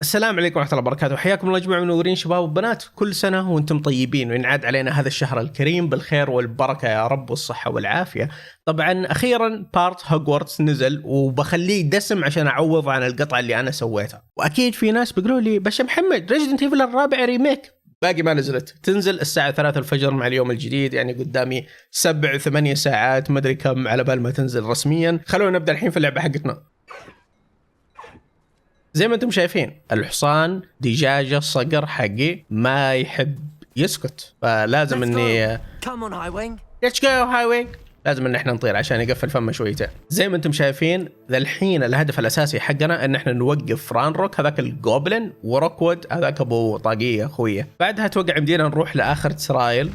السلام عليكم ورحمة الله وبركاته، حياكم الله جميعا منورين شباب وبنات. كل سنة وانتم طيبين وينعاد علينا هذا الشهر الكريم بالخير والبركة يا رب والصحة والعافية. طبعا أخيرا بارت هوجورتس نزل وبخليه دسم عشان أعوض عن القطعة اللي أنا سويتها. وأكيد في ناس بيقولوا لي باشا محمد ريزيدنت ايفل الرابع ريميك باقي ما نزلت، تنزل الساعة 3 الفجر مع اليوم الجديد، يعني قدامي 7-8 ساعات ما أدري كم على بال ما تنزل رسميا. خلونا نبدأ الحين في اللعبة حقتنا. زي ما انتم شايفين الحصان دجاجة صقر حقي ما يحب يسكت، فلازم اني Let's go هاي وينج لازم ان احنا نطير عشان يقفل فمه شويتين. زي ما انتم شايفين ذا الحين الهدف الاساسي حقنا ان احنا نوقف فرانروك هذاك الغوبلين وروكوود هذاك ابو طاقية اخوية. بعدها اتوقع يمدينا نروح لاخر ترايل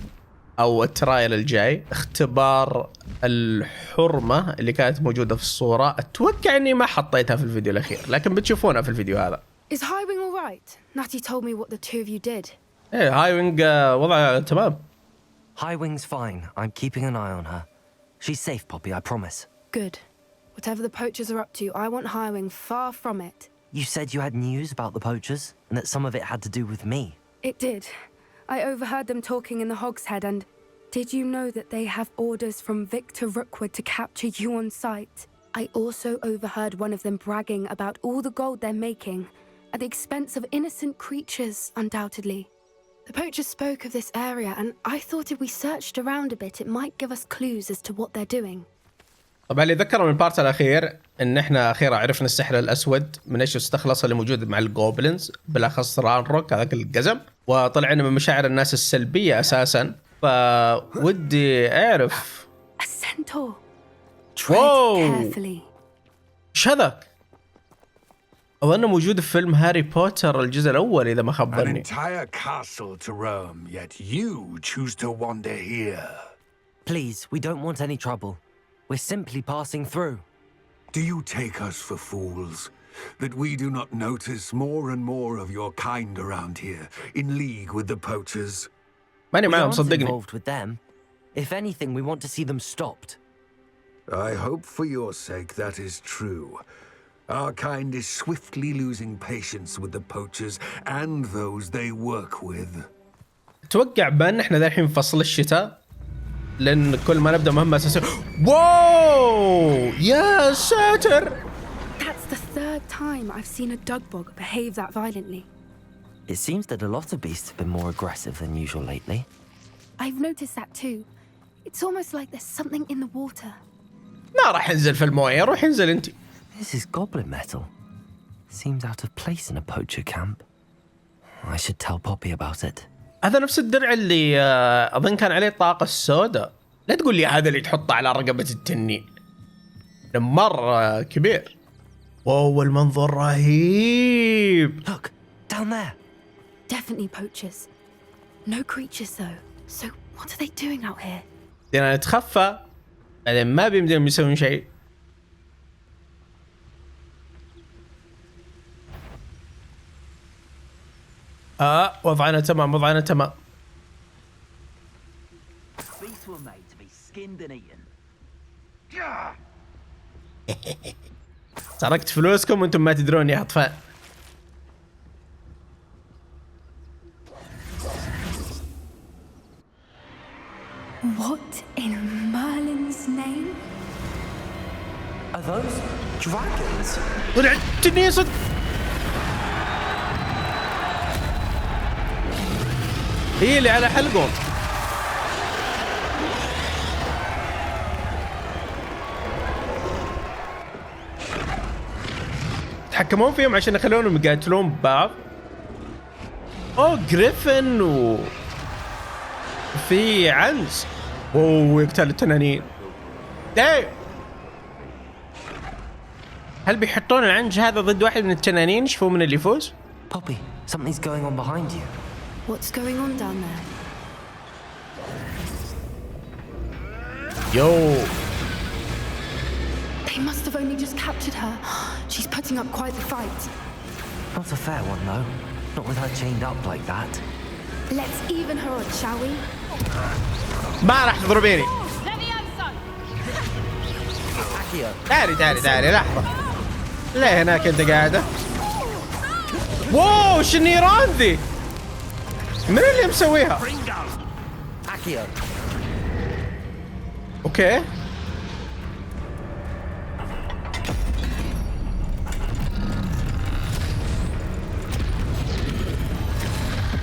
او الترايل الجاي، اختبار الحرمة اللي كانت موجودة في الصورة. اتوقع اني ما حطيتها في الفيديو الاخير لكن بتشوفونها في الفيديو هذا. Is Highwing all right? Natty told me what the two of you did. ايه هايوينج وضعها تمام. Highwing's fine. I'm keeping an eye on her. She's safe, Poppy, I promise. Good. Whatever the poachers are up to, I want Highwing far from it. You said you had news about the poachers and that some of it had to do with me. It did. I overheard them talking in the Hogshead, and did you know that they have orders from Victor Rookwood to capture you on sight? I also overheard one of them bragging about all the gold they're making, at the expense of innocent creatures, undoubtedly. The poachers spoke of this area, and I thought if we searched around a bit, it might give us clues as to what they're doing. طبعا اللي ذكروا من البارت الاخير ان احنا اخيرا عرفنا السحر الاسود من ايش يستخلص اللي موجود مع الغوبلينز، بالاخص رانروك هذاك القزم، وطلعنا من مشاعر الناس السلبيه اساسا. فودي اعرف A centaur. واو Tread carefully. ايش هذاك؟ اظنه موجود في فيلم هاري بوتر الجزء الاول اذا ما An خبرني. entire castle to roam, yet you choose to wander here. Please, we don't want any trouble. We're simply passing through. Do you take us for fools? That we do not notice more and more of your kind around here, in league with the poachers? ماني We معاهم aren't صدقني. involved with them. If anything, we want to see them stopped. I hope for your sake that is true. Our kind is swiftly losing patience with the poachers and those they work with. اتوقع بان احنا ذا الحين فصل الشتاء، لان كل ما نبدا مهمه اساسيه واو يا ساتر. That's the third time I've seen a dugbog behave that violently. It seems that a lot of beasts have been more aggressive than usual lately. I've noticed that too. It's almost like there's something in the water. ما راح انزل في المويه، روح انزل انت. This is goblin metal. Seems out of place in a poacher camp. I should tell Poppy about it. هذا نفس الدرع اللي اظن كان عليه الطاقه السوداء. لا تقول لي هذا اللي تحطه على رقبه التنين، مره كبير. واو المنظر رهيب. Look, down there. Definitely poachers. No creatures though. So what are they doing out here? بدنا نتخفى بعدين ما بيمديهم يسوون شيء. وضعنا تمام وضعنا تمام. Beasts were made to be skinned and eaten. سرقت فلوسكم وانتم ما تدرون يا اطفال. What in Merlin's name? Are those dragons? طلعت تنين صدق. هي اللي على حلقهم. تحكمون فيهم عشان يخلونهم يقاتلون ببعض. اوه جريفن في عنز. اوه يقتل التنانين. داي هل بيحطون العنج هذا ضد واحد من التنانين يشوفوا من اللي يفوز؟ Poppy, something's going on behind you. What's going on down there? Yo. They must have only just captured her. She's putting up quite the fight. Not a fair one, though. Not with her chained up like that. Let's even her odds, shall we? ما راح تضربيني. تعالي لحظة. لا هناك انت قاعدة. واو وش النيران ذي؟ من اللي مسويها؟ اوكي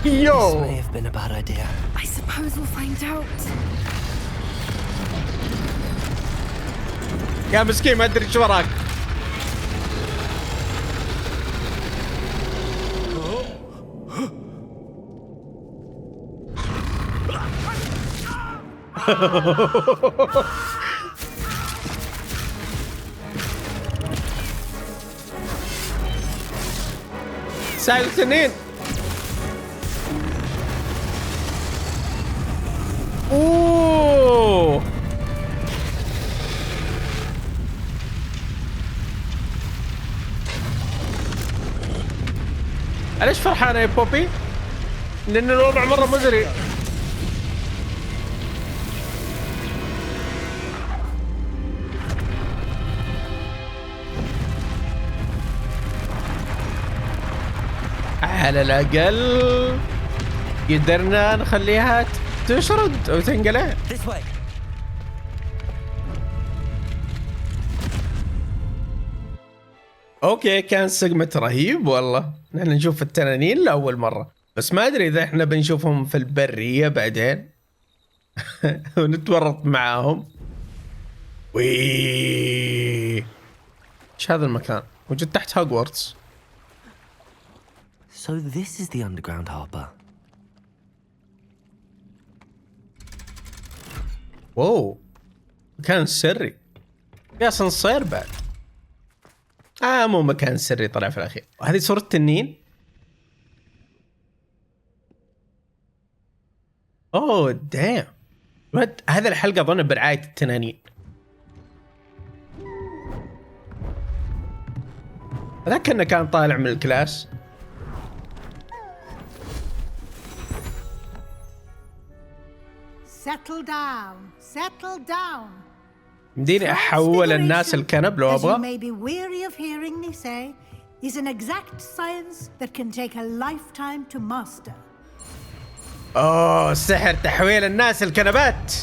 يو May have been a bad idea. I suppose we'll find out. يا مسكين ما ادري ايش وراك. سايل سنين. اوه ليش فرحانة يا بوبي؟ لأن الوضع مرة مزري. على الأقل قدرنا نخليها تشرد أو تنقلع. اوكي كان سيجمنت رهيب والله. نحن نشوف التنانين لأول مرة، بس ما أدري إذا إحنا بنشوفهم في البرية بعدين ونتورط معاهم. وي إيش هذا المكان؟ موجود تحت هوجورتس. So this is the underground harbor. واو مكان سري. في أسانسير بعد. مو مكان سري طلع في الأخير. وهذه صورة تنين. اوه دام. هذا الحلقة أظن برعاية التنانين. هذا كأنه كان طالع من الكلاس. Settle down. Settle down. مديني أحول الناس الكنب لو as you أبغى. may be weary of hearing me say, is an exact science that can take a lifetime to master. اوه سحر تحويل الناس الكنبات.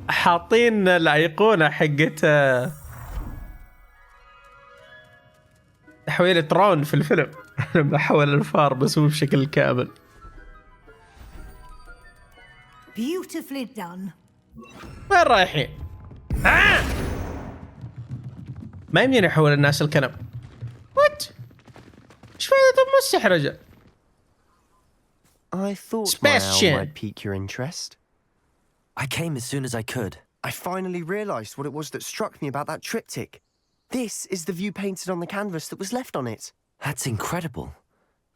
حاطين الأيقونة حقت تحويل ترون في الفيلم. بحول الفار بس مو بشكل كامل. Beautifully done. وين رايحين؟ ما يمديني احول الناس الكنب. وات؟ ايش فائدة ام السحر رجل؟ I thought my Sebastian. owl might pique your interest. I came as soon as I could. I finally realised what it was that struck me about that triptych. This is the view painted on the canvas that was left on it. That's incredible.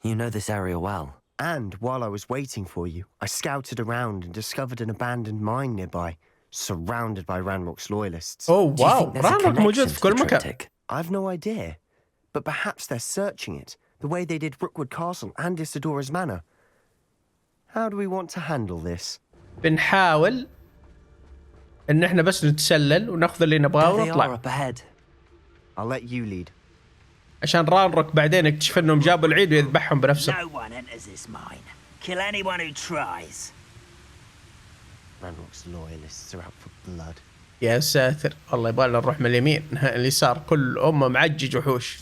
You know this area well. And while I was waiting for you, I scouted around and discovered an abandoned mine nearby, surrounded by Ranrock's loyalists. اوه Do you واو think there's a رانروك موجود connection في to كل the مكان. triptych? I've no idea, but perhaps they're searching it, the way they did Rookwood Castle and Isidora's Manor. How do we want to handle this? بنحاول ان احنا بس نتسلل وناخذ اللي نبغاه There they are ونطلع. up ahead. I'll let you lead. عشان رانروك بعدين يكتشف انهم جابوا العيد ويذبحهم بنفسه. No one enters this mine. Kill anyone who tries. Ranrock's loyalists are out for blood. يا ساتر والله يبغالنا نروح من اليمين. اليسار كل امه معجج وحوش.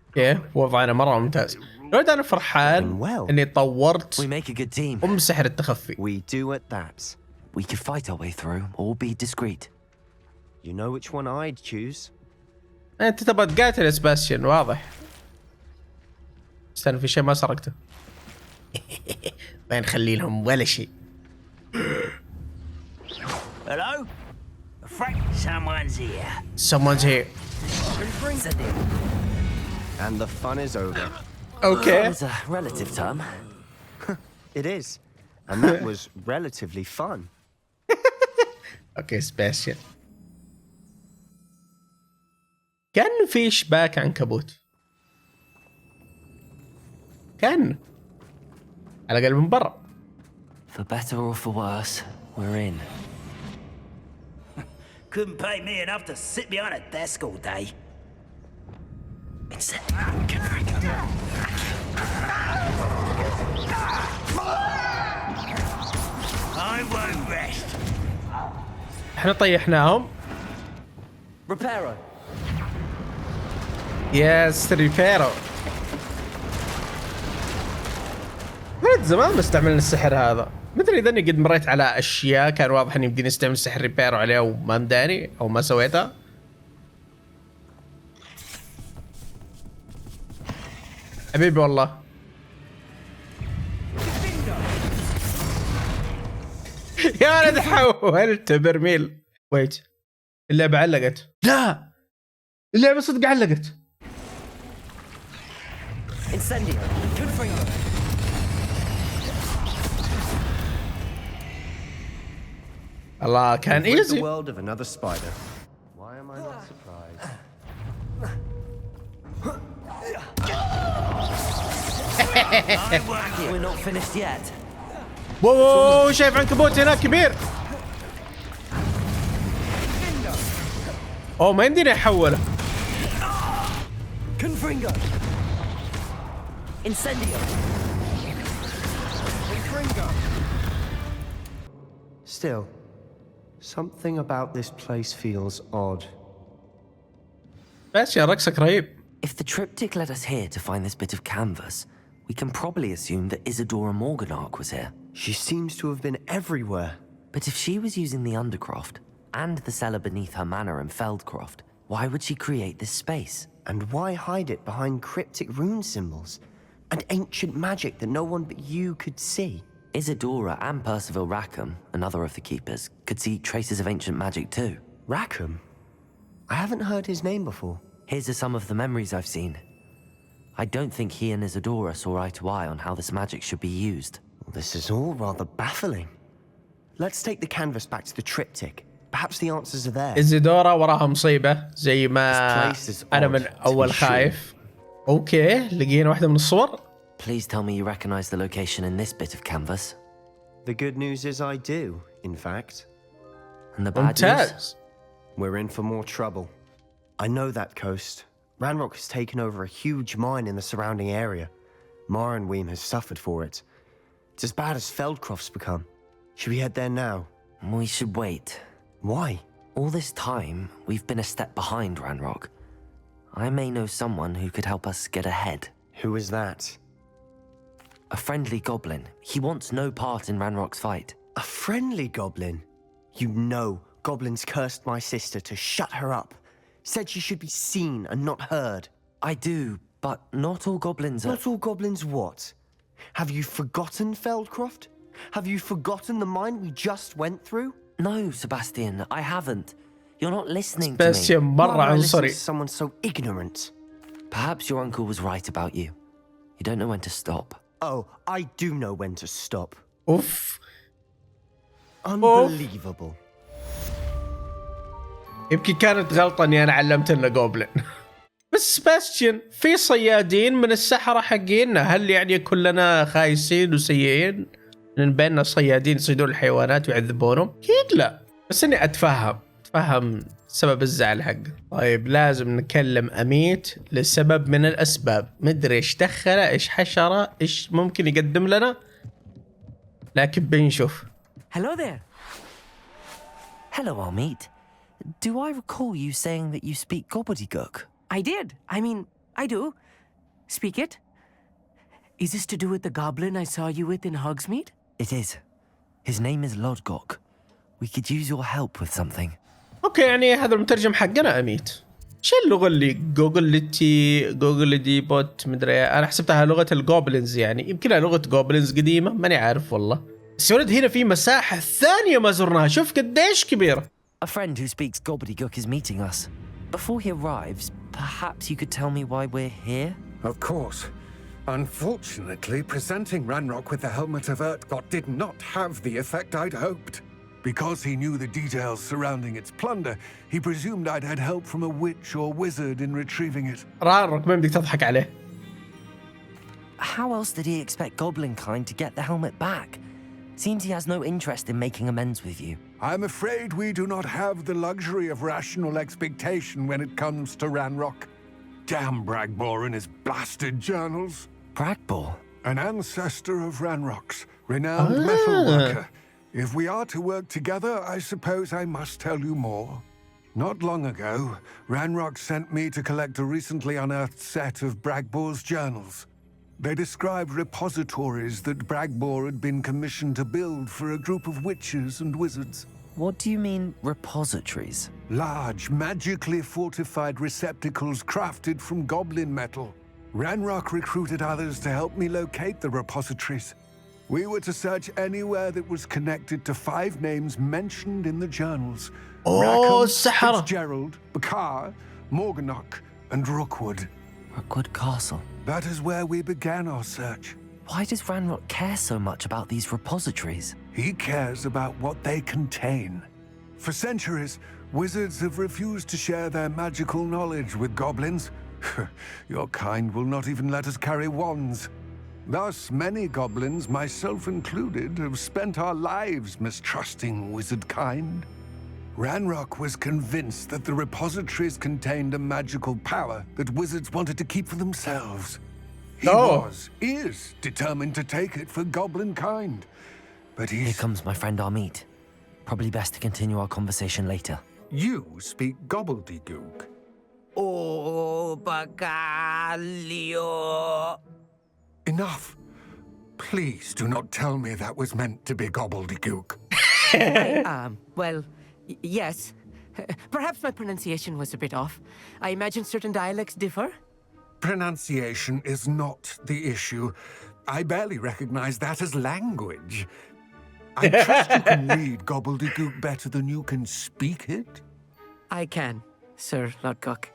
اوكي وضعنا مره ممتاز. الواد انا فرحان اني طورت We make a good team. ام سحر التخفي. We do at that. We could fight our way through or be discreet. You know which one I'd choose? انت تبغى تقاتل يا سباستيان واضح. استنى في شيء ما سرقته. ما نخلي لهم ولا شيء. Hello? Frank, someone's here. Someone's here. And the fun is over. Okay. It's a relative term. It is. And that was relatively fun. اوكي سباستيان. كان في شباك عنكبوت. كان على الأقل من برا. For better or for worse, we're in. Couldn't pay me enough to sit behind a desk all day. I won't rest. احنا طيحناهم. Reparo. يس ريبيرو. من زمان ما استعملنا السحر هذا. مدري اذا اني قد مريت على اشياء كان واضح اني يمديني استعمل سحر ريبيرو عليها وما مداني او ما سويتها. حبيبي والله. يا ولد حولت برميل. ويت اللعبة علقت. لا اللعبة صدق علقت. Incendio. Confringo. الله كان Rid the ايزي. world of another spider. Why am I not surprised? We're not finished yet. واو شايف عنكبوت هناك كبير. اوه ما يمديني احوله. Confringo. Incendio. Still, something about this place feels odd. بس يا رقصك رهيب. If the triptych led us here to find this bit of canvas, we can probably assume that Isadora Morganark was here. She seems to have been everywhere. But if she was using the Undercroft and the cellar beneath her manor in Feldcroft, why would she create this space? And why hide it behind cryptic rune symbols and ancient magic that no one but you could see? Isadora and Percival Rackham, another of the keepers, could see traces of ancient magic too. Rackham? I haven't heard his name before. His are some of the memories I've seen. I don't think he and Isadora saw eye to eye on how this magic should be used. Well, this is all rather baffling. Let's take the canvas back to the triptych. Perhaps the answers are there. إيزيدورا وراها مصيبة زي ما أنا من أول خايف. أوكي لقينا واحدة من الصور. Please tell me you recognize the location in this bit of canvas. The good news is I do, in fact. And the bad news? ممتاز. We're in for more trouble. I know that coast. Ranrock has taken over a huge mine in the surrounding area. Morinweem has suffered for it. It's as bad as Feldcroft's become. Should we head there now? We should wait. Why? All this time, we've been a step behind Ranrock. I may know someone who could help us get ahead. Who is that? A friendly goblin. He wants no part in Ranrock's fight. A friendly goblin? You know goblins cursed my sister to shut her up. Said she should be seen and not heard. I do, but not all goblins are... Not all goblins what? Have you forgotten Feldcroft? Have you forgotten the mine we just went through? No, Sebastian, I haven't. You're not listening to سباستيان me. مرة Why would I listen عنصري. to someone so ignorant? Perhaps your uncle was right about you. You don't know when to stop. Oh, I do know when to stop. أوف. Unbelievable. يمكن كانت غلطة إني أنا علمت لنا جوبلين. بس سباستيان في صيادين من السحرة حقين، هل يعني كلنا خايسين وسيئين؟ لأن بيننا صيادين يصيدون الحيوانات ويعذبونهم؟ أكيد لا. بس إني أتفهم سبب الزعل حقه. طيب لازم نكلم أميت لسبب من الأسباب. مدري إيش دخله، إيش حشرة، إيش ممكن يقدم لنا، لكن بنشوف. Hello there. Hello, Amit. Do I recall you saying that you speak gobbledygook? I did. I mean, I do. Speak it. Is this to do with the goblin I saw you with in Hogsmeade? It is. His name is Lodgok. We could use your help with something. اوكي يعني هذا المترجم حقنا اميت. شو اللغه اللي جوجل دي بوت مدري، انا حسبتها لغه الجوبلينز، يعني يمكنها لغه جوبلينز قديمه ماني عارف والله. بس يا ولد هنا في مساحه ثانيه ما زرناها، شوف قديش كبيره. A friend who speaks gobbledygook is meeting us. Before he arrives, perhaps you could tell me why we're here? Of course. Unfortunately, presenting Ranrock with the Helmet of Urtkot did not have the effect I'd hoped. Because he knew the details surrounding its plunder, he presumed I'd had help from a witch or wizard in retrieving it. رارك ما بدك تضحك عليه. How else did he expect Goblinkind to get the helmet back? Seems he has no interest in making amends with you. I'm afraid we do not have the luxury of rational expectation when it comes to Ranrock. Damn Bragbor and his blasted journals. Bragbor? An ancestor of Ranrock's, renowned metalworker. If we are to work together, I suppose I must tell you more. Not long ago, Ranrock sent me to collect a recently unearthed set of Bragbor's journals. They described repositories that Bragbor had been commissioned to build for a group of witches and wizards. What do you mean, repositories? Large, magically fortified receptacles crafted from goblin metal. Ranrock recruited others to help me locate the repositories. We were to search anywhere that was connected to 5 names mentioned in the journals. Rackham, Fitzgerald, Bakar, Morganach, and Rookwood. Rookwood Castle. That is where we began our search. Why does Ranrock care so much about these repositories? He cares about what they contain. For centuries, wizards have refused to share their magical knowledge with goblins. Your kind will not even let us carry wands. Thus, many goblins, myself included, have spent our lives mistrusting wizard kind. Ranrock was convinced that the repositories contained a magical power that wizards wanted to keep for themselves. He is determined to take it for goblin kind. But Here comes my friend Amit. Probably best to continue our conversation later. You speak gobbledygook. Oh, Bagalio. Enough. Please do not tell me that was meant to be gobbledygook. Well, yes. Perhaps my pronunciation was a bit off. I imagine certain dialects differ. Pronunciation is not the issue. I barely recognize that as language. I trust you can read gobbledygook better than you can speak it. I can, Sir Lodgok.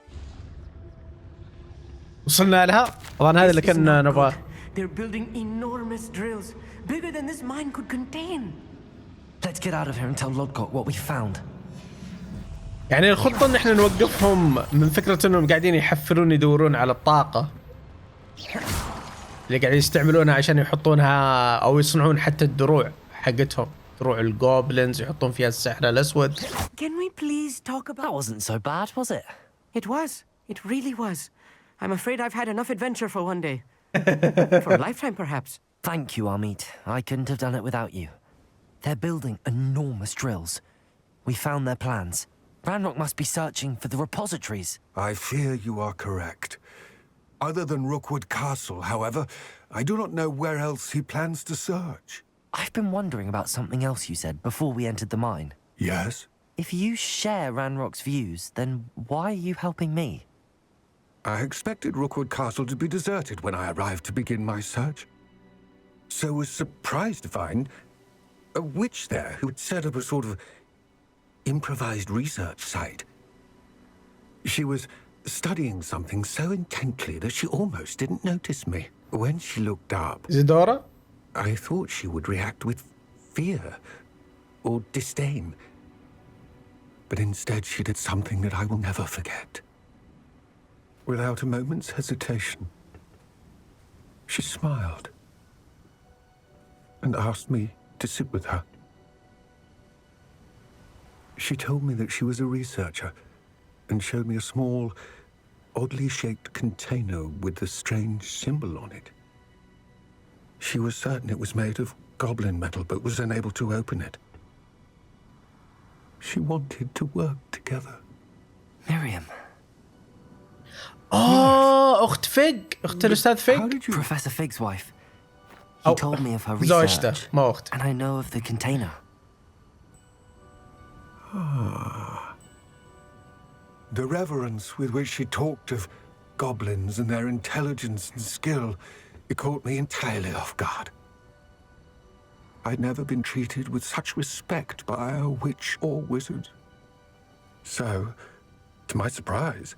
وصلنا لها. طبعا هذا اللي كنا نبغاه. They're building enormous drills, bigger than this mine could contain. Let's get out of here and tell Lodgok what we found. يعني الخطة ان احنا نوقفهم من فكرة انهم قاعدين يحفرون يدورون على الطاقة اللي قاعدين يستعملونها عشان يحطونها او يصنعون حتى الدروع حقتهم، دروع الغوبلينز يحطون فيها السحر الاسود. Can we please talk about... That wasn't so bad, was it? It was. It really was. I'm afraid I've had enough adventure for one day. For a lifetime, perhaps. Thank you, Amit. I couldn't have done it without you. They're building enormous drills. We found their plans. Ranrock must be searching for the repositories. I fear you are correct. Other than Rookwood Castle, however, I do not know where else he plans to search. I've been wondering about something else you said before we entered the mine. Yes? If you share Ranrock's views, then why are you helping me? I expected Rookwood Castle to be deserted when I arrived to begin my search. So was surprised to find a witch there who had set up a sort of improvised research site. She was studying something so intently that she almost didn't notice me. When she looked up, Isidora? I thought she would react with fear or disdain. But instead she did something that I will never forget. Without a moment's hesitation, she smiled and asked me to sit with her. She told me that she was a researcher and showed me a small, oddly shaped container with a strange symbol on it. She was certain it was made of goblin metal, but was unable to open it. She wanted to work together. Miriam. أخت فيج، أخت الأستاذ فيج. Professor Fig's wife. He told me of her زوجته research. ما أخت. And I know of the container. The reverence with which she talked of goblins and their intelligence and skill, it caught me entirely off guard. I'd never been treated with such respect by a witch or wizard. So, to my surprise,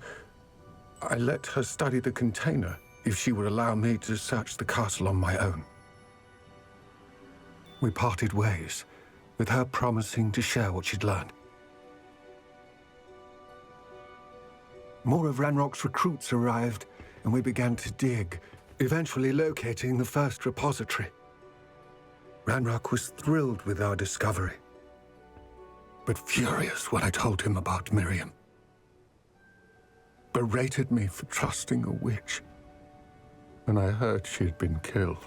I let her study the container if she would allow me to search the castle on my own. We parted ways, with her promising to share what she'd learned. More of Ranrock's recruits arrived, and we began to dig, eventually locating the first repository. Ranrock was thrilled with our discovery. but furious when I told him about Miriam. Berated me for trusting a witch when I heard she had been killed.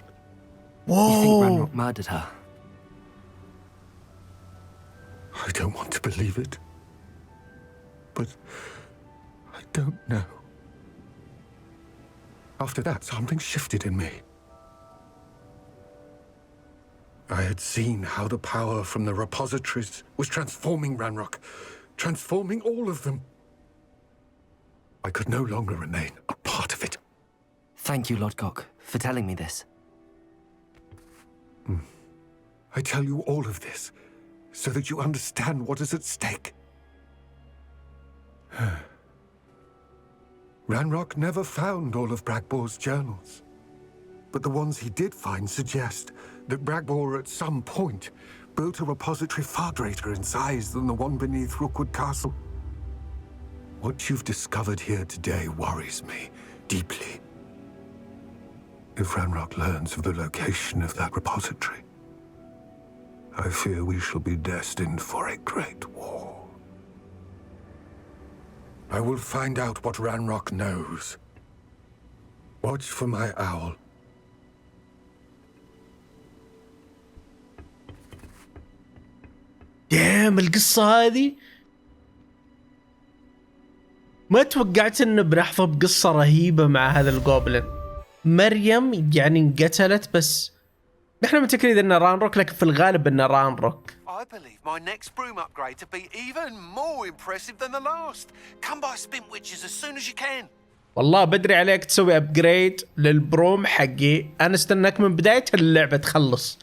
You think Ranrock murdered her? I don't want to believe it, but I don't know. After that, something shifted in me. I had seen how the power from the repositories was transforming Ranrock, transforming all of them. I could no longer remain a part of it. Thank you, Lodgok, for telling me this. I tell you all of this so that you understand what is at stake. Ranrock never found all of Bragbor's journals, but the ones he did find suggest that Bragbor at some point built a repository far greater in size than the one beneath Rookwood Castle. What you've discovered here today worries me deeply. If Ranrock learns of the location of that repository, I fear we shall be destined for a great war. I will find out what Ranrock knows. Watch for my owl. دام القصة هذه ما توقعت انه بنحظى بقصة رهيبة مع هذا الغوبلين. مريم يعني انقتلت، بس نحن متأكدين ان رانروك، لكن في الغالب ان رانروك. I believe my next broom upgrade to be even more impressive than the last. Come by Spint Witches as soon as you can. والله بدري عليك تسوي ابجريد للبروم حقي، انا استناك من بداية اللعبة تخلص.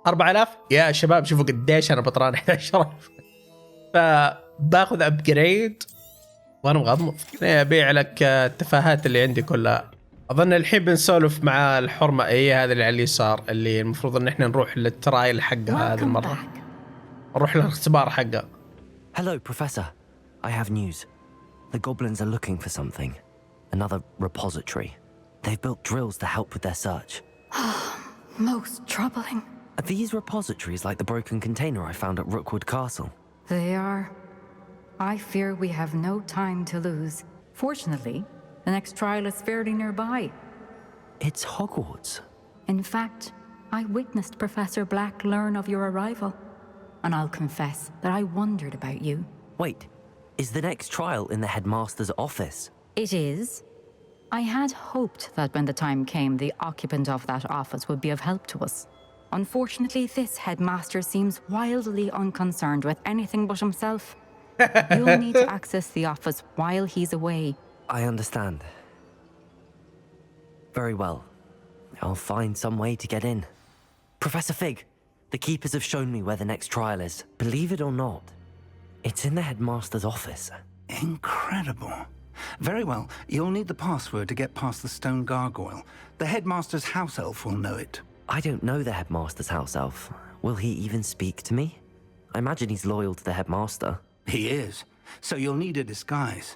4000 يا شباب، شوفوا قديش انا بطران 11000. فباخذ ابجريد وانا مغمض. ابيع لك التفاهات اللي عندي كلها. اظن الحين بنسولف مع الحرمة، هذا اللي على اليسار، اللي المفروض ان احنا نروح للترايل حقها هذه المرة. نروح للاختبار حقها. Hello, Professor. I have news. The goblins are looking for something. Another repository. They've built drills to help with their search. Most troubling. Are these repositories like the broken container I found at Rookwood Castle? They are. I fear we have no time to lose. Fortunately, the next trial is fairly nearby. It's Hogwarts. In fact, I witnessed Professor Black learn of your arrival. And I'll confess that I wondered about you. Wait, is the next trial in the headmaster's office? It is. I had hoped that when the time came, the occupant of that office would be of help to us. Unfortunately, this headmaster seems wildly unconcerned with anything but himself. You'll need to access the office while he's away. I understand. Very well. I'll find some way to get in. Professor Fig, the keepers have shown me where the next trial is. Believe it or not, it's in the headmaster's office. Incredible. Very well, you'll need the password to get past the stone gargoyle. The headmaster's house elf will know it. I don't know the headmaster's house elf. Will he even speak to me? I imagine he's loyal to the headmaster. He is. So you'll need a disguise.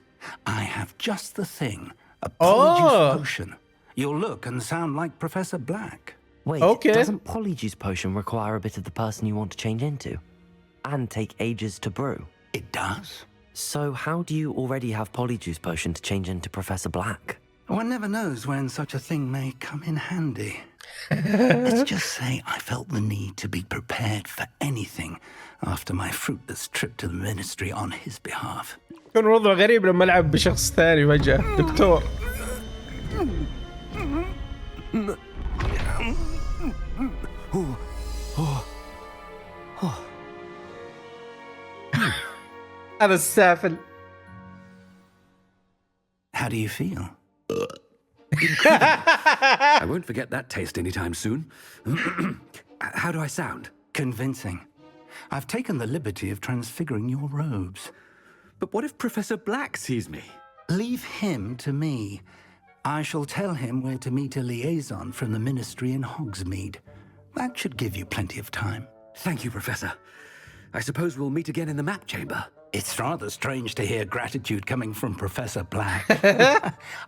I have just the thing. A polyjuice potion. You'll look and sound like Professor Black. Wait, doesn't polyjuice potion require a bit of the person you want to change into? And take ages to brew? It does. So how do you already have polyjuice potion to change into Professor Black? One never knows when such a thing may come in handy. Let's just say I felt the need to be prepared for anything after my fruitless trip to the ministry on his behalf. كان وضع غريب لما ألعب بشخص ثاني فجأة. دكتور. هذا السافل. How do you feel? I won't forget that taste anytime soon. How do I sound? Convincing. I've taken the liberty of transfiguring your robes. But what if Professor Black sees me? Leave him to me. I shall tell him where to meet a liaison from the ministry in Hogsmeade. That should give you plenty of time. Thank you, Professor. I suppose we'll meet again in the map chamber. It's rather strange to hear gratitude coming from Professor Black.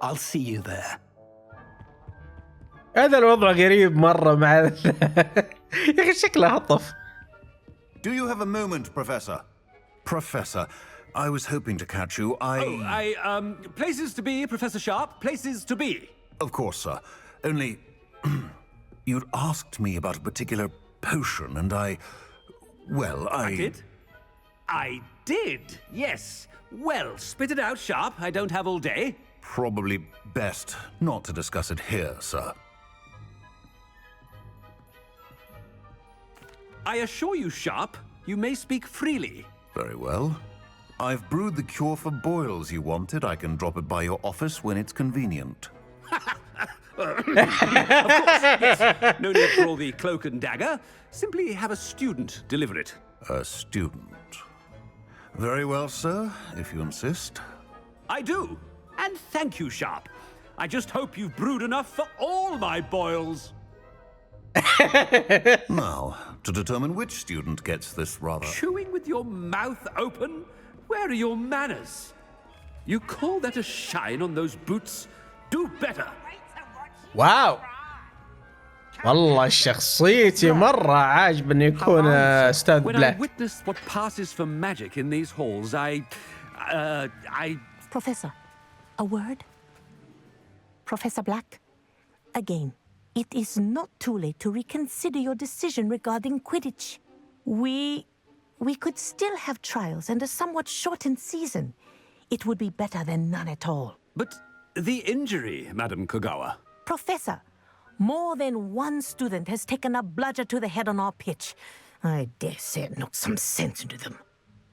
I'll see you there. هذا الوضع غريب مرة مع يا أخي شكله هطف. Do you have a moment, Professor? Professor, I was hoping to catch you. Places to be, Professor Sharp. Places to be. Of course, sir. Only, you'd asked me about a particular potion, and I did? I did, yes. Well, spit it out, Sharp. I don't have all day. Probably best not to discuss it here, sir. I assure you, Sharp, you may speak freely. Very well. I've brewed the cure for boils you wanted. I can drop it by your office when it's convenient. Of course, yes. No need for all the cloak and dagger. Simply have a student deliver it. A student. Very well, sir, if you insist. I do. And thank you, Sharp. I just hope you've brewed enough for all my boils. Now, to determine which student gets this rather... Chewing with your mouth open? Where are your manners? You call that a shine on those boots? Do better. واو والله شخصيتي مرة عاجبني يكون أستاذ بلاك. When I witness what passes for magic in these halls, I... Professor, a word? Professor Black, again, it is not too late to reconsider your decision regarding Quidditch. We could still have trials and a somewhat shortened season. It would be better than none at all. But the injury, Madam Kogawa. Professor, more than one student has taken a bludger to the head on our pitch. I dare say it knocked some sense into them.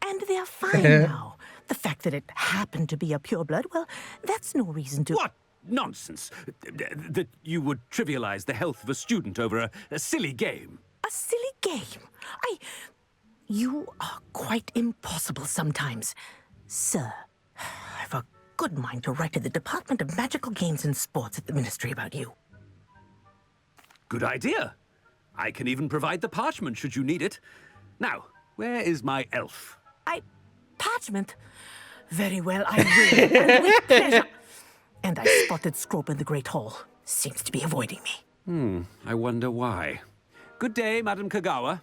And they're fine now. The fact that it happened to be a pureblood, well, that's no reason to... What nonsense! That you would trivialize the health of a student over a silly game. A silly game? You are quite impossible sometimes. Sir, I've a good mind to write to the Department of Magical Games and Sports at the Ministry about you. Good idea. I can even provide the parchment should you need it. Now, where is my elf? Parchment? Very well, I will, and with pleasure. And I spotted Scrope in the Great Hall. Seems to be avoiding me. I wonder why. Good day, Madam Kogawa.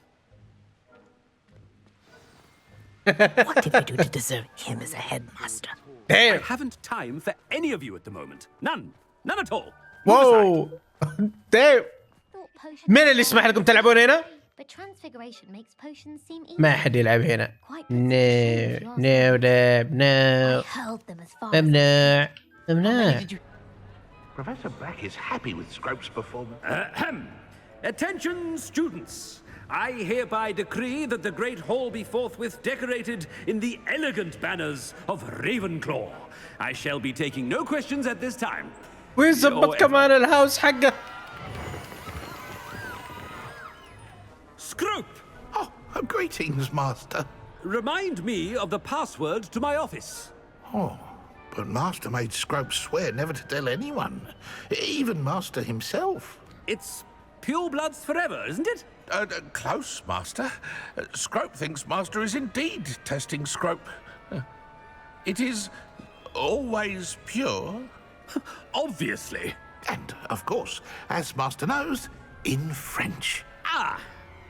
What did we do to deserve him as a headmaster? I haven't time for any of you at the moment. None. None at all. Whoa. Damn. من اللي يسمح لكم تلعبون هنا؟ But transfiguration makes potions seem easy. ما حد يلعب هنا. No. I hurled them as far as ممنوع. Professor Black is happy with Scrope's performance. Attention, students. I hereby decree that the Great Hall be forthwith decorated in the elegant banners of Ravenclaw. I shall be taking no questions at this time. ويزبط كمان الهاوس حقه. Scrope! Oh, greetings, Master. Remind me of the password to my office. Oh, but Master made Scrope swear never to tell anyone, even Master himself. It's purebloods forever, isn't it? Close, Master. Scrope thinks Master is indeed testing Scrope. It is always pure. Obviously. And, of course, as Master knows, in French.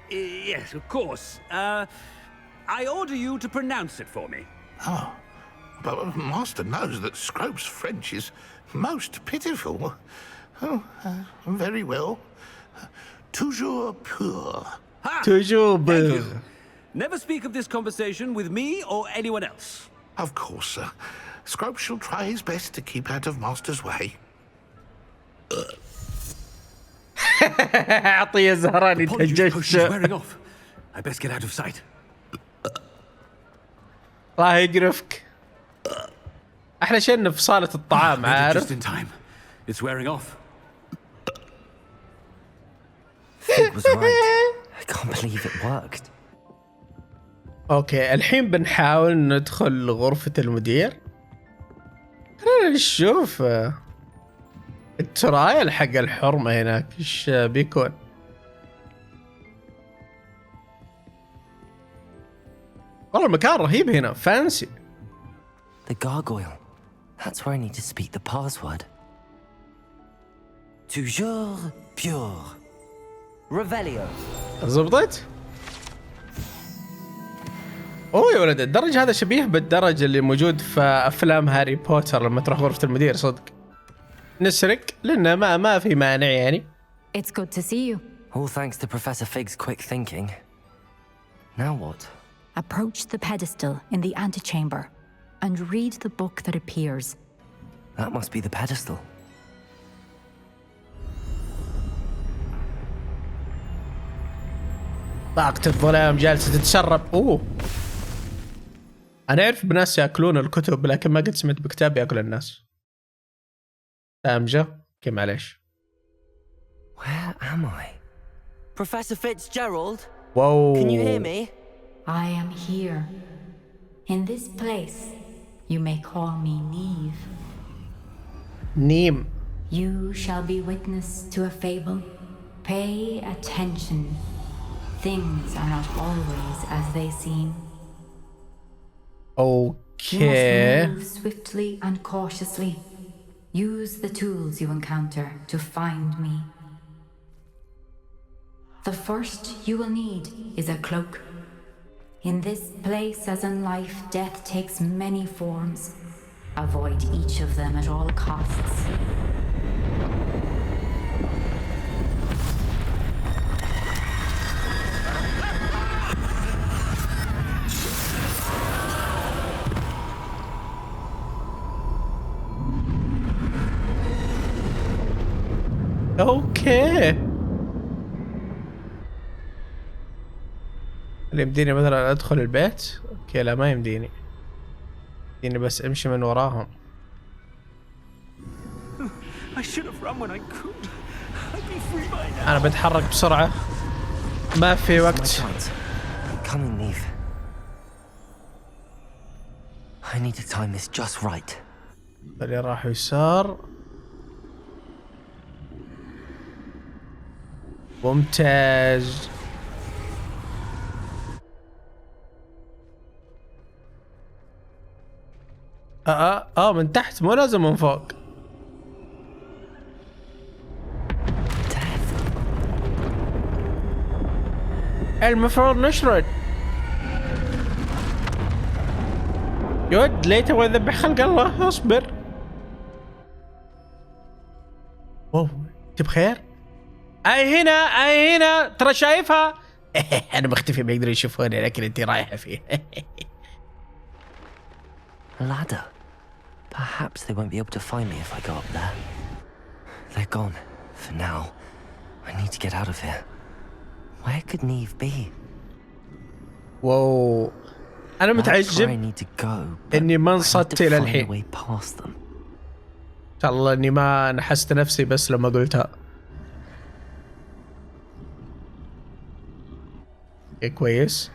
Yes, of course. I order you to pronounce it for me. Oh, but Master knows that Scrope's French is most pitiful. Oh, very well. Toujours pur. Toujours pur. Never speak of this conversation with me or anyone else. Of course, sir. Scrope shall try his best to keep out of Master's way. أعطيه زهران يتهجش. Wearing off. I best get out of sight. راح يقرفك. أحلى شيء إنه في صالة الطعام عارف. Just in time. It's wearing off. Fig was right. I can't believe it worked. أوكي الحين بنحاول ندخل غرفة المدير. خلينا نشوف الترايل حق الحرمة هناك إيش بيكون. والله المكان رهيب هنا فانسي. The gargoyle. That's where I need to speak the password. Toujours pure. Revelio. زبطت؟ اوه يا ولد، الدرج هذا شبيه بالدرج اللي موجود في افلام هاري بوتر لما تروح غرفة المدير. صدق نسرق لانه ما في مانع يعني. It's good to see you. All thanks to Professor Fig's quick thinking. Now what? Approach the pedestal in the antechamber and read the book that appears. That must be the pedestal. طاقة الظلام جالسة تتسرب. اوه انا اعرف بناس ياكلون الكتب لكن ما قد سمعت بكتاب ياكل الناس. سامجة اوكي معليش. Where am I? Professor Fitzgerald? Whoa. Can you hear me? I am here. In this place, you may call me Neve. Neem. You shall be witness to a fable. Pay attention. Things are not always as they seem. Okay. You must move swiftly and cautiously. Use the tools you encounter to find me. The first you will need is a cloak. In this place, as in life, death takes many forms. Avoid each of them at all costs. اوكي. اللي يمديني مثلا ادخل البيت؟ اوكي لا ما يمديني. يمديني بس امشي من وراهم. انا بتحرك بسرعة، ما في وقت. Coming, Neve. I need to time this just right. اللي راح يسار. ممتاز. من تحت مو لازم من فوق. المفروض نشرد. يود ليته وذبح خلق الله. اصبر. اوه انت بخير؟ اي هنا ترى شايفها. انا مختفي ما يقدروا يشوفوني لكن انت رايحه فيه. Ladder. Perhaps they won't be able to find me if I go up there. They're gone. For now. I need to get out of here. Where could Neve be? واو انا متعجب اني ما انصدت الى الحين. ان شاء الله اني ما نحست نفسي بس لما قلتها. كويس.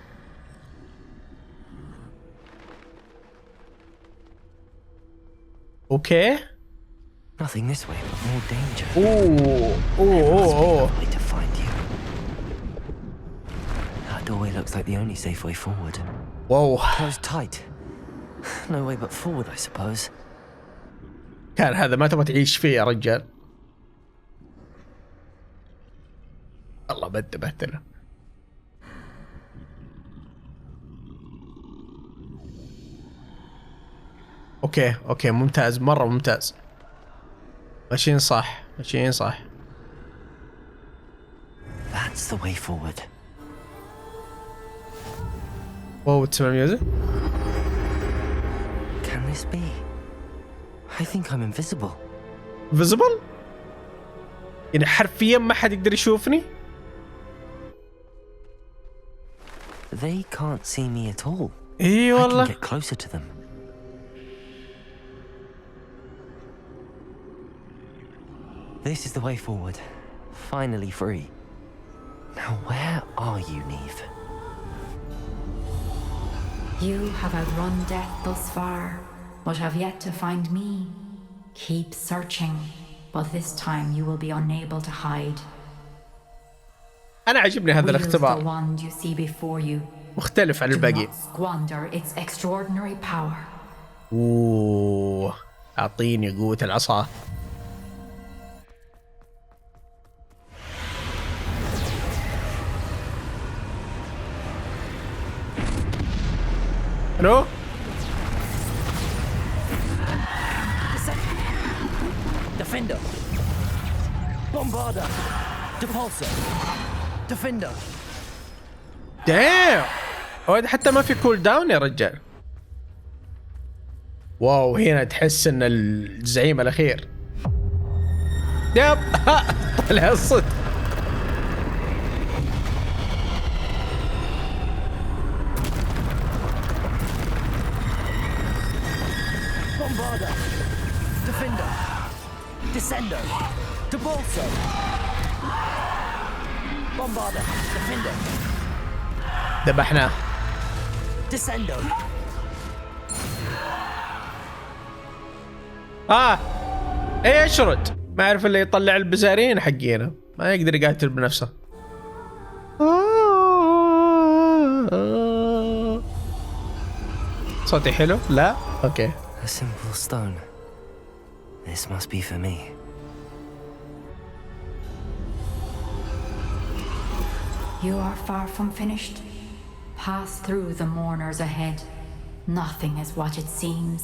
اوكي. Nothing this way, but more danger. اوه. To find you. That doorway looks like the only safe way forward. Whoa. Closed tight. No way but forward, I suppose. كان هذا ما تبغى تعيش فيه يا رجال. الله بدبت له. اوكي ممتاز مرة ممتاز. ماشيين صح. That's the way forward. واو تسمع الميوزك؟ Can this be? I think I'm invisible. Visible؟ يعني حرفيا ما حد يقدر يشوفني؟ They can't see me at all. اي والله. I can get closer to them. This is the way forward. Finally free. Now where are you, Neve? You have outrun death thus far, but have yet to find me. Keep searching, but this time you will be unable to hide. أنا عجبني هذا الاختبار. The wand you see before you. مختلف عن الباقي. Squander its extraordinary power. اوه أعطيني قوة العصا. نو Defender. Bombarder. Depulsor. Defender. دايم حتى ما في كول داون يا رجال. واو هنا تحس ان الزعيم الاخير يب طلع الصوت. Bombarder. Defender. Descender. Depulsor. Bombarder. Defender. ذبحناه. Descender. ايه اشرد. ما اعرف اللي يطلع البزارين حقينا ما يقدر يقاتل بنفسه. صوتي حلو؟ لا؟ اوكي. A simple stone. This must be for me. You are far from finished. Pass through the mourners ahead. Nothing is what it seems.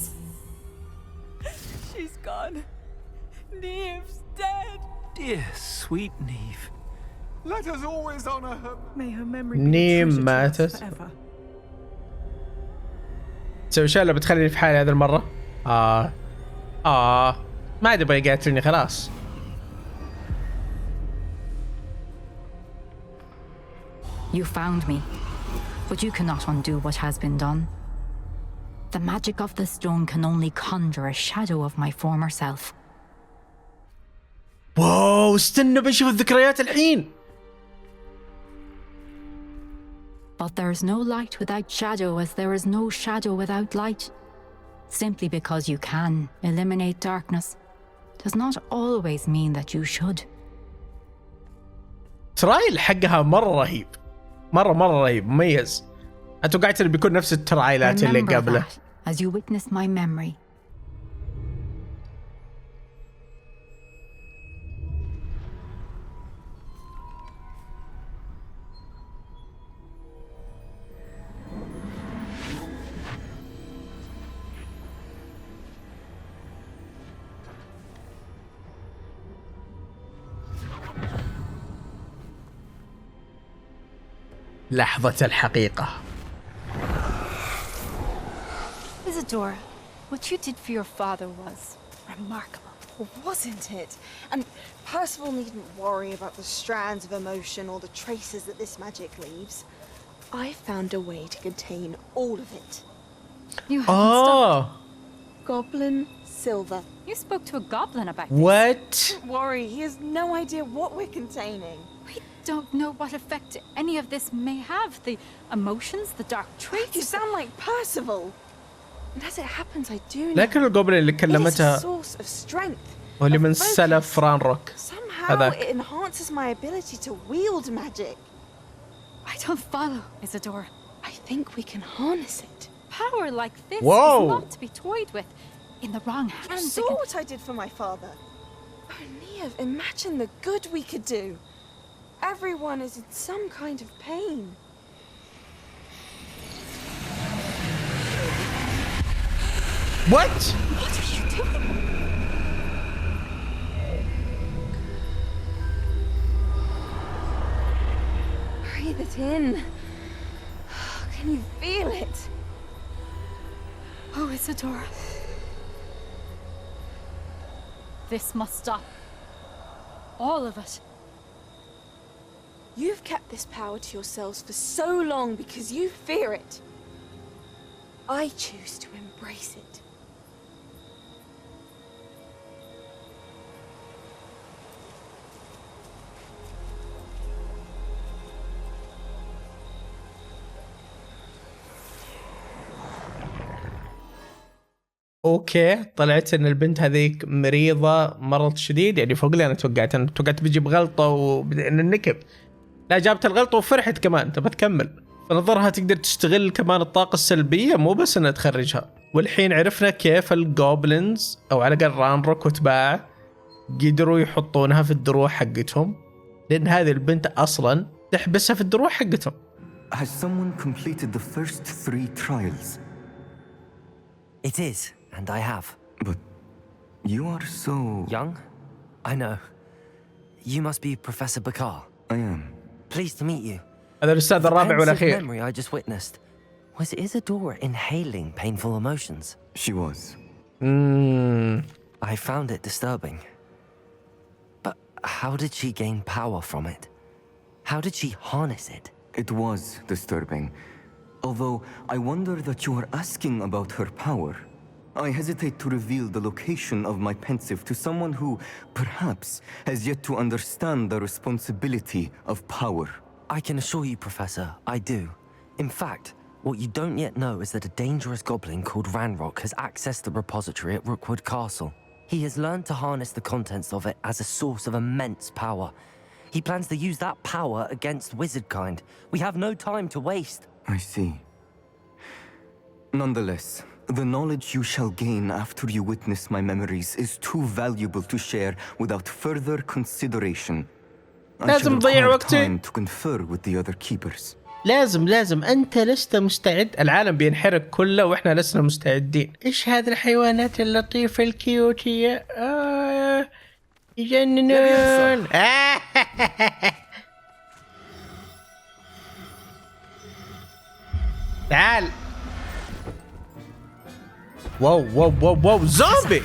She's gone. Neve's dead. Dear sweet Neve. Let us always honor her. May her memory نيم be treasured ماتت. forever. تسوي شغله بتخليني في حالي هذه المره. ما عاد يبغى يقاتلني خلاص. You found me, but you cannot undo what has been done. The magic of the stone can only conjure a shadow of my former self. واو استنى بشوف الذكريات الحين. But there is no light without shadow, as there is no shadow without light. Simply because you can eliminate darkness does not always mean that you should. ترايل حقها مرة رهيب. مرة رهيب مميز. أتوقعت إنه بيكون نفس الترايلات اللي قبله. As you witness my memory. لحظة الحقيقة. Isadora, what you did for your father was remarkable, wasn't it? And Percival needn't worry about the strands of emotion or the traces that this magic leaves. I found a way to contain all of it. You haven't stopped. Goblin Silver. You spoke to a goblin about What? Don't worry, he has no idea what we're containing. We don't know what effect any of this may have. The emotions, the dark traits. You sound like Percival. And as it happens, I do know. لكن الغوبلين اللي كلمتها هو اللي من سلف رانروك. Somehow it enhances my ability to wield magic. I don't follow, Isadora. I think we can harness it. Power like this Whoa. is not to be toyed with. In the wrong hands. You saw what I did for my father. Oh, Neve, imagine the good we could do. Everyone is in some kind of pain. What? What are you doing? Breathe it in. Can you feel it? Oh, Isadora. This must stop. All of it. You've kept this power to yourselves for so long because you fear it. I choose to embrace it. اوكي طلعت ان البنت هذيك مريضة مرض شديد يعني فوق اللي انا توقعت. انا توقعت بيجي بغلطة وان النكب. لا جابت الغلطة وفرحت كمان تبى تكمل. فنظرها تقدر تستغل كمان الطاقة السلبية مو بس انها تخرجها. والحين عرفنا كيف الغوبلينز او على الاقل رانروك وتباعه قدروا يحطونها في الدروع حقتهم. لان هذه البنت اصلا تحبسها في الدروع حقتهم. Has someone completed the first 3 trials? It is, and I have. But you are so... Young? I know. You must be Professor Bakar. I am. Pleased to meet you. هذا الأستاذ الرابع والأخير. The memory I just witnessed. Was Isadora inhaling painful emotions? She was. I found it disturbing. But how did she gain power from it? How did she harness it? It was disturbing. Although I wonder that you are asking about her power. I hesitate to reveal the location of my pensive to someone who, perhaps, has yet to understand the responsibility of power. I can assure you, Professor, I do. In fact, what you don't yet know is that a dangerous goblin called Ranrock has accessed the repository at Rookwood Castle. He has learned to harness the contents of it as a source of immense power. He plans to use that power against wizardkind. We have no time to waste. I see. Nonetheless, the knowledge you shall gain after you witness my memories is too valuable to share without further consideration. I shall require time to confer with the other keepers. لازم أنت لست مستعد. العالم بينحرق كله وإحنا لسنا مستعدين. إيش هذه الحيوانات اللطيفة الكيوتية؟ يجننون. تعال. واو زومبي.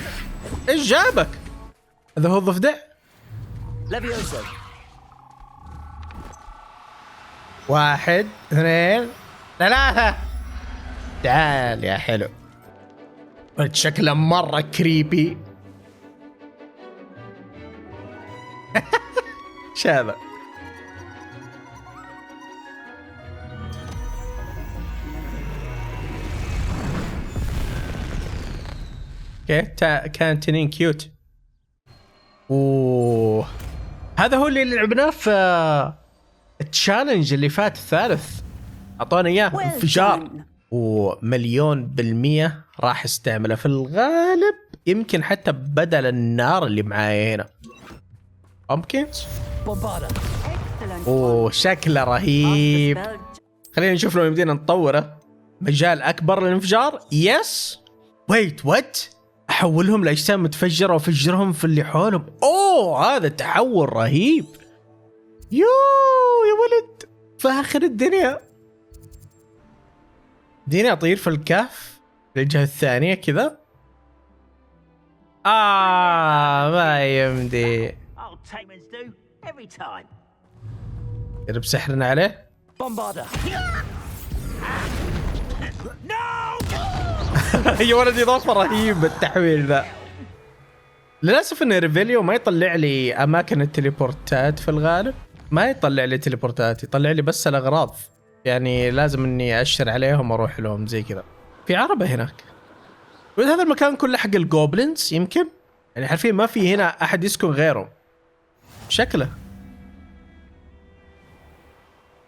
إيش جابك؟ هذا هو الضفدع؟ ليفيوسا. 1 2 3. تعال يا حلو. شكله مرة كريبي. شابه. اوكي كان تنين كيوت. اوه هذا هو اللي لعبناه في التشالنج اللي فات الثالث. اعطونا اياه انفجار و1,000,000% راح استعمله في الغالب، يمكن حتى بدل النار اللي معايا هنا. بامكنز. اوه شكله رهيب. خلينا نشوف لو يمدينا نطوره. مجال اكبر للانفجار. يس. ويت وات، احولهم لاجسام متفجره وافجرهم في اللي حولهم. اوه هذا تحول رهيب. يا ولد فاخر الدنيا. ديني اطير في الكهف للجهه الثانيه كذا. ما يمدي. يرب سحرنا عليه. يا ولدي ضربة رهيب التحويل ذا. للأسف إن ريفيليو ما يطلع لي أماكن التليبورتات في الغالب. ما يطلع لي تليبورتات، يطلع لي بس الأغراض. يعني لازم إني أشر عليهم وأروح لهم زي كذا. في عربة هناك. هذا المكان كله حق الغوبلينز يمكن. يعني حرفيا ما في هنا أحد يسكن غيره. شكله.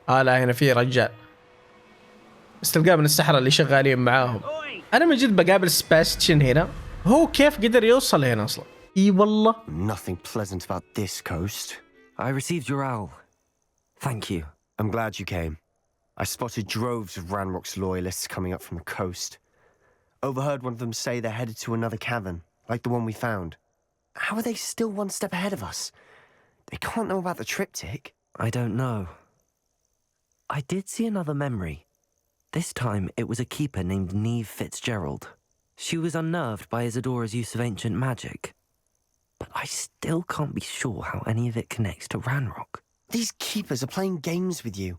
لا هنا في رجال. بس تلقاه من السحرة اللي شغالين معاهم. أنا من جد بقابل سباستيان هنا. هو كيف قدر يوصل هنا أصلا؟ إي والله. Nothing pleasant about this coast. I received your owl. Thank you. I'm glad you came. I spotted droves of Ranrock's loyalists coming up from the coast. Overheard one of them say they're headed to another cavern, like the one we found. How are they still one step ahead of us? They can't know about the triptych. I don't know. I did see another memory. This time, it was a keeper named Neve Fitzgerald. She was unnerved by Isadora's use of ancient magic. But I still can't be sure how any of it connects to Ranrock. These keepers are playing games with you.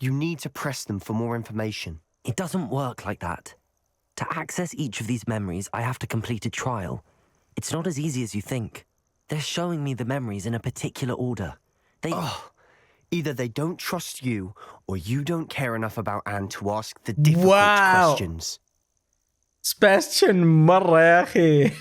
You need to press them for more information. It doesn't work like that. To access each of these memories, I have to complete a trial. It's not as easy as you think. They're showing me the memories in a particular order. Either they don't trust you, or you don't care enough about Anne to ask the difficult questions. سباستيان مرة يا أخي.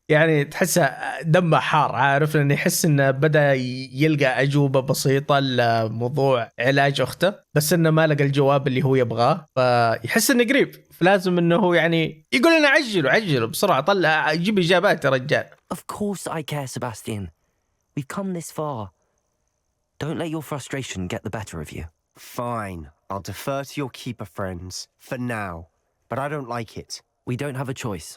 يعني تحسه دمه حار، عارف، لأنه يحس إنه بدأ يلقى أجوبة بسيطة لموضوع علاج أخته، بس إنه ما لقى الجواب اللي هو يبغاه، فيحس إنه قريب، فلازم إنه هو يعني يقول لنا عجلوا بسرعة، طلع جيب إجابات يا رجال. Of course I care, Sebastian. We've come this far. Don't let your frustration get the better of you. Fine. I'll defer to your keeper friends for now, but I don't like it. We don't have a choice.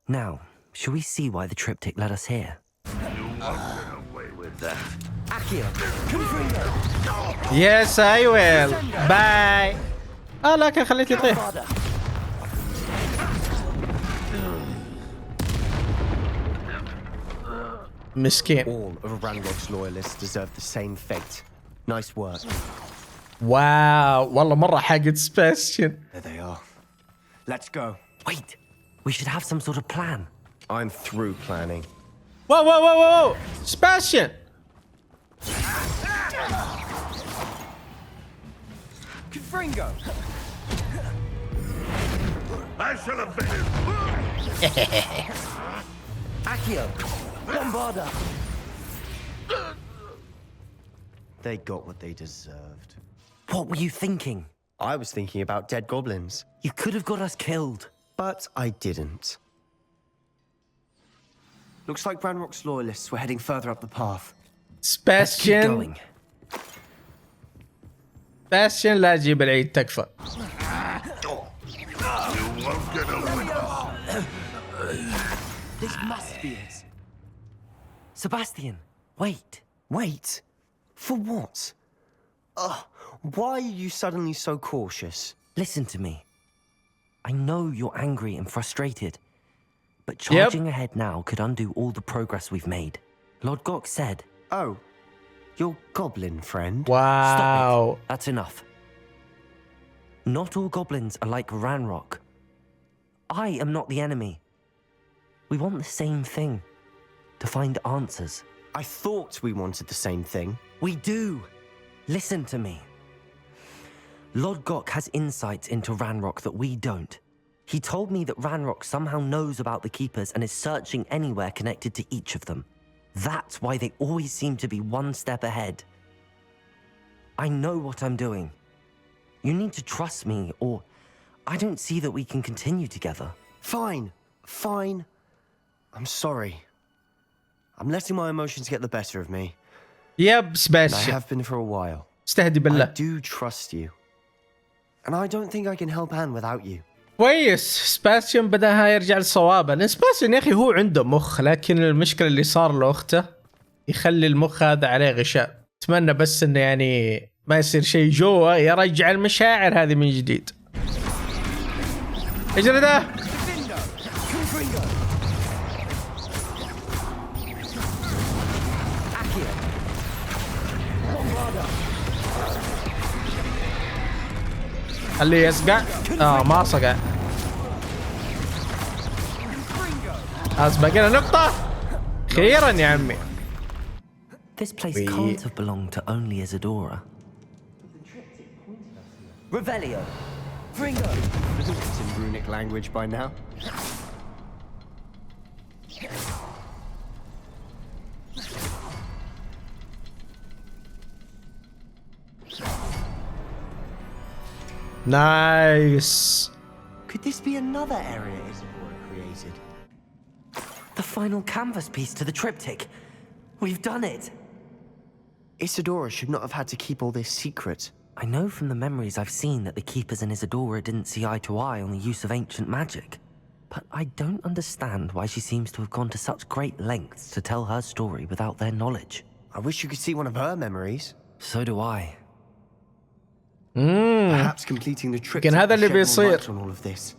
Now, shall we see why the triptych led us here? Accio, Confringo. Yes, I will. Bye. لكن خليتني طير. مسكين. All of Ranrock's loyalists deserve the same fate. Nice work. واو والله مرة حاجة سباستيان. There they are. Let's go. Wait, we should have some sort of plan. I'm through planning. Whoa, whoa, whoa, whoa! Sebastian! Confringo! I shall have been. Accio! Bombarda! They got what they deserved. What were you thinking? I was thinking about dead goblins. You could have got us killed. But I didn't. Looks like Ranrock's loyalists were heading further up the path. Sebastian. Let's keep going. Sebastian لا تجيب العيد تكفى. This must be it. Sebastian, wait. Wait? For what? Why are you suddenly so cautious? Listen to me. I know you're angry and frustrated, but charging ahead now could undo all the progress we've made. Lord Gok said... Oh, your goblin friend? Wow. Stop it. That's enough. Not all goblins are like Ranrock. I am not the enemy. We want the same thing. To find answers. I thought we wanted the same thing. We do. Listen to me. Lord Gok has insights into Ranrock that we don't. He told me that Ranrock somehow knows about the Keepers and is searching anywhere connected to each of them. That's why they always seem to be one step ahead. I know what I'm doing. You need to trust me, or I don't see that we can continue together. Fine. Fine. I'm sorry. I'm letting my emotions get the better of me. Yep, Sebastian. I have been for a while. استهدي بالله. I do trust you. And I don't think I can help Anne without you. كويس سباستيان بدأ يرجع لصوابه. لأن سباستيان يا أخي هو عنده مخ، لكن المشكلة اللي صار لأخته يخلي المخ هذا عليه غشاء. أتمنى بس إنه يعني ما يصير شيء جوا يرجع المشاعر هذه من جديد. اجري ده. خليه يسقع. ما صقع. باقي لنا نقطة. خيرا يا عمي. This place can't have belonged to only Isadora. Revelio. Fringo. It's in runic language by now. Nice. Could this be another area Isadora created? The final canvas piece to the triptych. We've done it. Isadora should not have had to keep all this secret. I know from the memories I've seen that the Keepers and Isadora didn't see eye to eye on the use of ancient magic. But I don't understand why she seems to have gone to such great lengths to tell her story without their knowledge. I wish you could see one of her memories. So do I. Perhaps completing the trip كان هذا اللي بيصير. on all of this.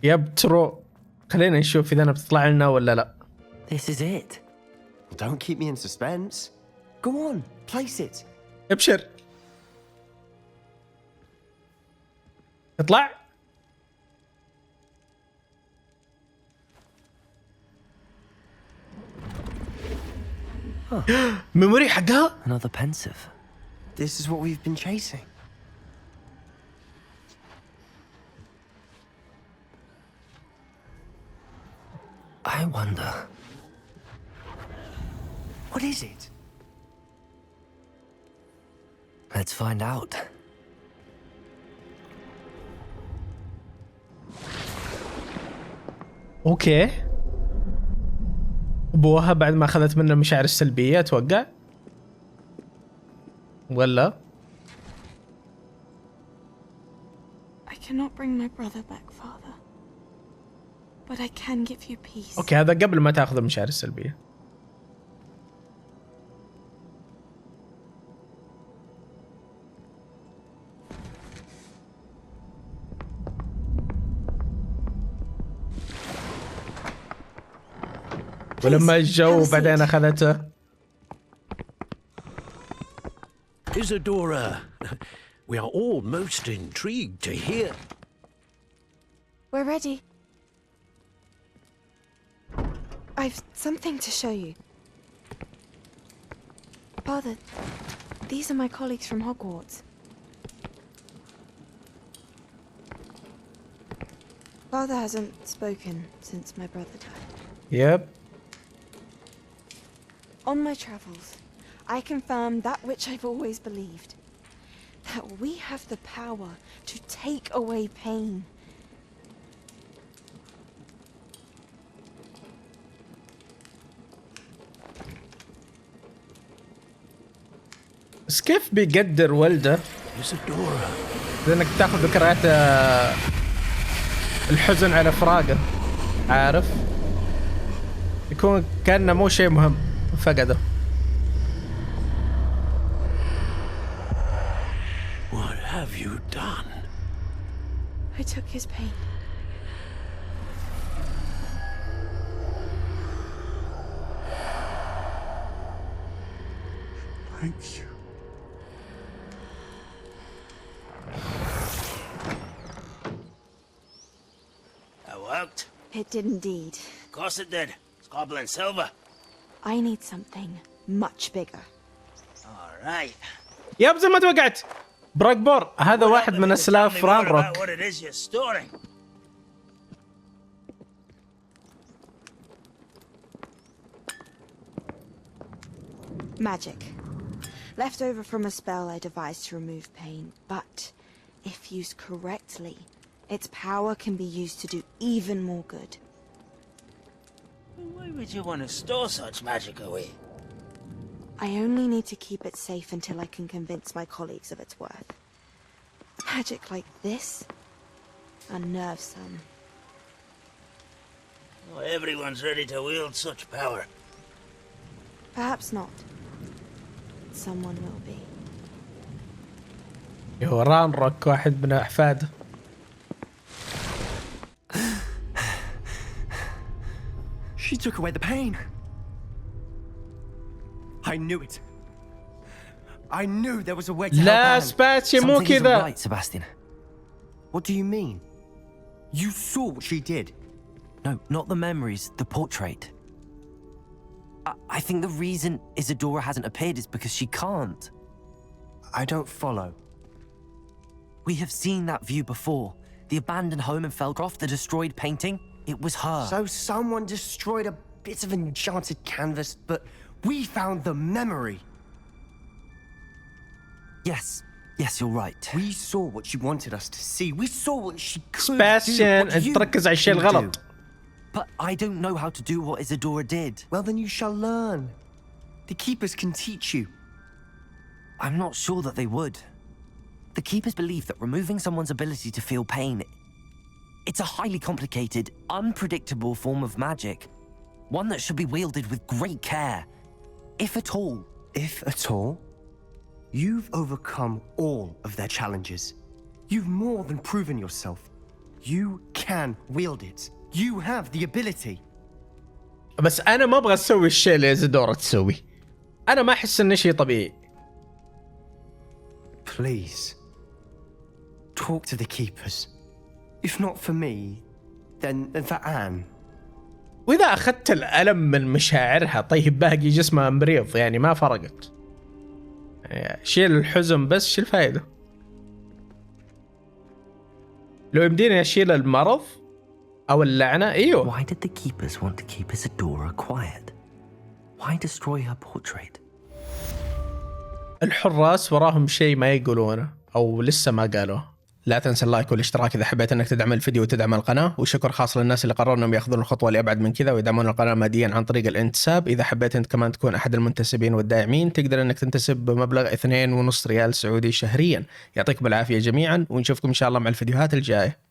يب ترو. خلينا نشوف إذا أنا بتطلع لنا ولا لا. This is it. Don't keep me in suspense. Go on, place it. ابشر. اطلع. ميموري حقها. Another pensive. This is what we've been chasing. I wonder. What is it? Let's find out. اوكي. ابوها بعد ما اخذت منه المشاعر السلبية اتوقع. ولا؟ I cannot bring my brother back, Father. but I can give you peace. اوكي هذا قبل ما تاخذ المشاعر السلبية. ولما الجو بعدين اخذته. Isadora, we are all most intrigued to hear. We're ready. I've something to show you. Father, these are my colleagues from Hogwarts. Father hasn't spoken since my brother died. Yep. On my travels, I confirmed that which I've always believed. That we have the power to take away pain. بس كيف بيقدر ولده لأنك تاخذ ذكريات الحزن على فراقه، عارف؟ يكون كأنه مو شيء مهم فقده. What have you done? I took his pain. Thank you. That worked? It did indeed. Of course it did. It's goblin silver. I need something much bigger. All right. ياب زي ما توقعت براكبور هذا واحد من اسلاف رانروك. What it is you're storing? Magic. Left over from a spell I devised to remove pain, but if used correctly, its power can be used to do even more good. Why would you want to store such magic away? I only need to keep it safe until I can convince my colleagues of its worth. Magic like this unnerves some. Oh, everyone's ready to wield such power. Perhaps not. Someone will be. هو رانروك واحد من أحفاده. She took away the pain. I knew it. I knew there was a way to لا help Anne. سباتشي مو Something isn't كذا. right, Sebastian. What do you mean? You saw what she did. No, not the memories, the portrait. I think the reason Isadora hasn't appeared is because she can't. I don't follow. We have seen that view before. The abandoned home in Felcroft, the destroyed painting. It was her. So someone destroyed a bit of enchanted canvas, but we found the memory. Yes. Yes, you're right. We saw what she wanted us to see. We saw what she could سباتشيان do. What أنت you تركز على الشيء can الغلط. do. But I don't know how to do what Isadora did. Well, then you shall learn. The Keepers can teach you. I'm not sure that they would. The Keepers believe that removing someone's ability to feel pain, it's a highly complicated, unpredictable form of magic. One that should be wielded with great care. If at all. If at all? You've overcome all of their challenges. You've more than proven yourself. You can wield it. You have the ability. بس أنا ما أبغى أسوي الشيء اللي إيزادورا تسوي. أنا ما أحس إنه شيء طبيعي. Please. Talk to the Keepers. If not for me, then for Anne. وإذا أخذت الألم من مشاعرها طيب باقي جسمها مريض يعني ما فرقت. شيل الحزن بس شيل الفائدة. لو يمديني أشيل المرض أو اللعنة أيوه. Why did the Keepers want to keep Isadora quiet? Why destroy her portrait? الحراس وراهم شيء ما يقولونه أو لسه ما قالوه. لا تنسى اللايك والاشتراك إذا حبيت أنك تدعم الفيديو وتدعم القناة، وشكر خاص للناس اللي قرروا أنهم يأخذون الخطوة لأبعد من كذا ويدعمون القناة ماديا عن طريق الانتساب. إذا حبيت أنت كمان تكون أحد المنتسبين والداعمين تقدر أنك تنتسب بمبلغ 2.5 ريال سعودي شهريا. يعطيكم العافية جميعا ونشوفكم إن شاء الله مع الفيديوهات الجاية.